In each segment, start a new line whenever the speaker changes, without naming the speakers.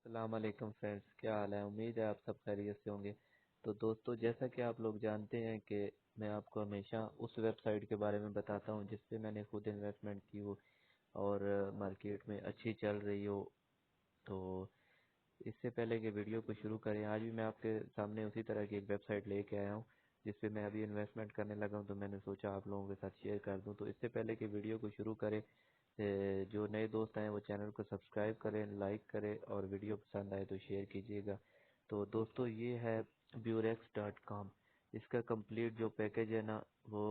السلام علیکم فرینڈس، کیا حال ہے؟ امید ہے آپ سب خیریت سے ہوں گے۔ تو دوستو، جیسا کہ آپ لوگ جانتے ہیں کہ میں آپ کو ہمیشہ اس ویب سائٹ کے بارے میں بتاتا ہوں جس پہ میں نے خود انویسٹمنٹ کی ہو اور مارکیٹ میں اچھی چل رہی ہو۔ تو اس سے پہلے کہ ویڈیو کو شروع کریں، آج بھی میں آپ کے سامنے اسی طرح کی ایک ویب سائٹ لے کے آیا ہوں جس پہ میں ابھی انویسٹمنٹ کرنے لگا ہوں، تو میں نے سوچا آپ لوگوں کے ساتھ شیئر کر دوں۔ تو اس سے پہلے کہ ویڈیو کو شروع کریں، جو نئے دوست ہیں وہ چینل کو سبسکرائب کریں، لائک کریں اور ویڈیو پسند آئے تو شیئر کیجیے گا۔ تو دوستو، یہ ہے burex.com۔ اس کا کمپلیٹ جو پیکج ہے نا وہ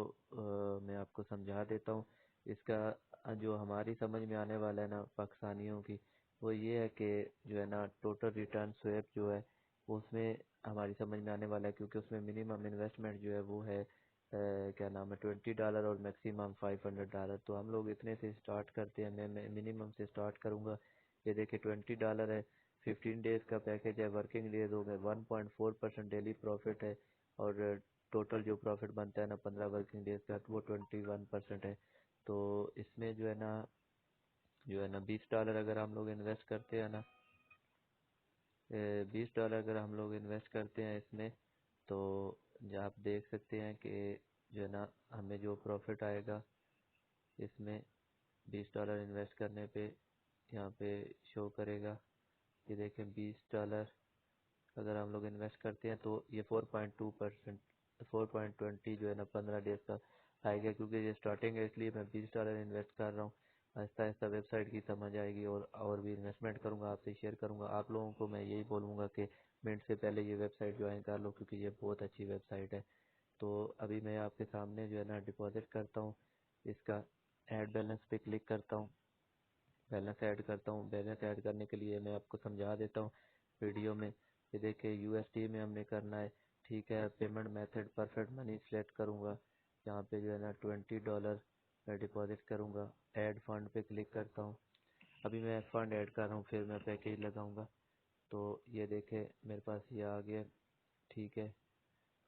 میں آپ کو سمجھا دیتا ہوں۔ اس کا جو ہماری سمجھ میں آنے والا ہے نا پاکستانیوں کی، وہ یہ ہے کہ جو ہے نا ٹوٹل ریٹرن سویپ جو ہے اس میں ہماری سمجھ میں آنے والا ہے، کیونکہ اس میں منیمم انویسٹمنٹ جو ہے وہ ہے کیا نام ہے $20 اور میکسیمم $500۔ تو ہم لوگ اتنے سے سٹارٹ کرتے ہیں، میں منیمم سے سٹارٹ کروں گا۔ یہ دیکھیں $20 ہے، 15 ڈیز کا پیکج ہے، ورکنگ ڈیز ہو گئے، 1.4% ڈیلی پروفٹ ہے، اور ٹوٹل جو پروفٹ بنتا ہے نا 15 ورکنگ ڈیز کا وہ 21% ہے۔ تو اس میں جو ہے نا $20 اگر ہم لوگ انویسٹ کرتے ہیں نا، $20 اگر ہم لوگ انویسٹ کرتے ہیں اس میں، تو جو آپ دیکھ سکتے ہیں کہ جو ہے نا ہمیں جو پروفٹ آئے گا اس میں $20 انویسٹ کرنے پہ یہاں پہ شو کرے گا۔ یہ دیکھیں $20 اگر ہم لوگ انویسٹ کرتے ہیں تو یہ 4.2%، 4.20 جو ہے نا 15 ڈیز کا آئے گا، کیونکہ یہ سٹارٹنگ ہے اس لیے میں $20 انویسٹ کر رہا ہوں۔ آہستہ آہستہ ویب سائٹ کی سمجھ آئے گی اور بھی انویسٹمنٹ کروں گا، آپ سے شیئر کروں گا۔ آپ لوگوں کو میں یہی بولوں گا کہ منٹ سے پہلے یہ ویب سائٹ جوائن کر لو، کیونکہ یہ بہت اچھی ویب سائٹ ہے۔ تو ابھی میں آپ کے سامنے جو ہے نا ڈپازٹ کرتا ہوں، اس کا ایڈ بیلنس پہ کلک کرتا ہوں، بیلنس ایڈ کرتا ہوں۔ بیلنس ایڈ کرنے کے لیے میں آپ کو سمجھا دیتا ہوں ویڈیو میں۔ یہ دیکھیں USD میں ہم نے کرنا ہے، ٹھیک ہے۔ پیمنٹ میتھڈ پرفیکٹ منی سلیکٹ کروں گا، یہاں پہ جو ہے نا $20 میں ڈپازٹ کروں گا۔ ایڈ فنڈ پہ کلک کرتا ہوں، ابھی میں فنڈ ایڈ کر رہا ہوں، پھر میں پیکیج لگاؤں گا۔ تو یہ دیکھیں میرے پاس یہ آ گیا، ٹھیک ہے۔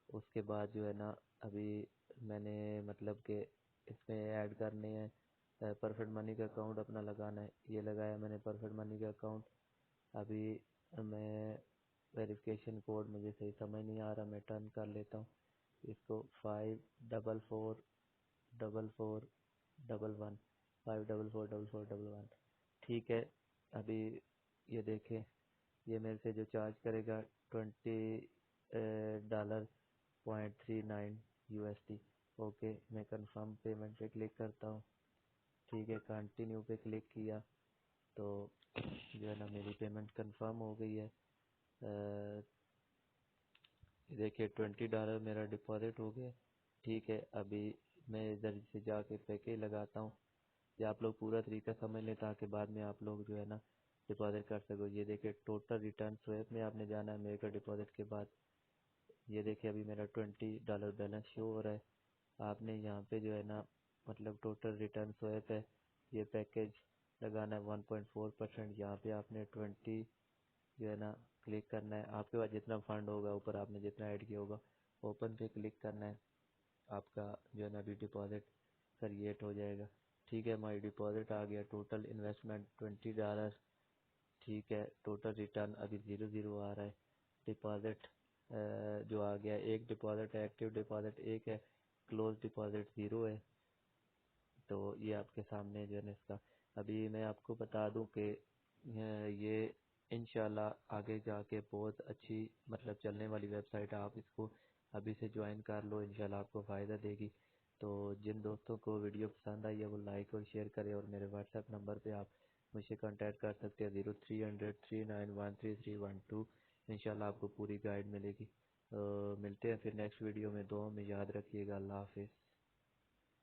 اس کے بعد جو ہے نا ابھی میں نے مطلب کہ اس میں ایڈ کرنے ہیں، پرفیکٹ منی کا اکاؤنٹ اپنا لگانا ہے، یہ لگایا میں نے پرفیکٹ منی کا اکاؤنٹ۔ ابھی میں ویریفیکیشن کوڈ مجھے صحیح سمجھ نہیں آ رہا، میں ٹرن کر لیتا ہوں اس کو، 5444411، 5444411، ٹھیک ہے۔ ابھی یہ دیکھیں یہ میرے سے جو چارج کرے گا $20.39 اوکے۔ میں کنفرم پیمنٹ پہ کلک کرتا ہوں، ٹھیک ہے۔ کنٹینیو پہ کلک کیا تو جو ہے نا میری پیمنٹ کنفرم ہو گئی ہے۔ دیکھیے $20 میرا ڈپازٹ ہو گیا، ٹھیک ہے۔ ابھی میں ادھر سے جا کے پیکیج لگاتا ہوں، یہ آپ لوگ پورا طریقہ سمجھ لیں تاکہ بعد میں آپ لوگ جو ہے نا ڈپازٹ کر سکو۔ یہ دیکھیں ٹوٹل ریٹرن سویپ میں آپ نے جانا ہے میرے کا ڈپازٹ کے بعد۔ یہ دیکھیں ابھی میرا $20 بیلنس شو ہو رہا ہے۔ آپ نے یہاں پہ جو ہے نا مطلب ٹوٹل ریٹرن سویپ ہے، یہ پیکیج لگانا ہے 1.4%، یہاں پہ آپ نے 20 جو ہے نا کلک کرنا ہے۔ آپ کے پاس جتنا فنڈ ہوگا اوپر آپ نے جتنا ایڈ کیا ہوگا، اوپن پہ کلک کرنا ہے، آپ کا جو ہے نا ابھی ڈپازٹ کریٹ ہو جائے گا، ٹھیک ہے۔ ہماری ڈپازٹ آ گیا، ٹوٹل انویسٹمنٹ $20، ٹھیک ہے۔ ٹوٹل ریٹرن ابھی 0 آ رہا ہے۔ ڈپازٹ جو آ گیا، ایک ڈپازٹ ہے، ایکٹیو ڈپازٹ ایک ہے، کلوز ڈپازٹ 0 ہے۔ تو یہ آپ کے سامنے جو ہے نا اس کا، ابھی میں آپ کو بتا دوں کہ یہ انشاءاللہ آگے جا کے بہت اچھی مطلب چلنے والی ویب سائٹ ہے، آپ اس کو ابھی سے جوائن کر لو، انشاءاللہ آپ کو فائدہ دے گی۔ تو جن دوستوں کو ویڈیو پسند آئی ہے وہ لائک اور شیئر کریں، اور میرے واٹس ایپ نمبر پہ آپ مجھ سے کانٹیکٹ کر سکتے ہیں 030039133112، انشاءاللہ آپ کو پوری گائیڈ ملے گی۔ ملتے ہیں پھر نیکسٹ ویڈیو میں، دعاؤں میں یاد رکھیے گا۔ اللہ حافظ۔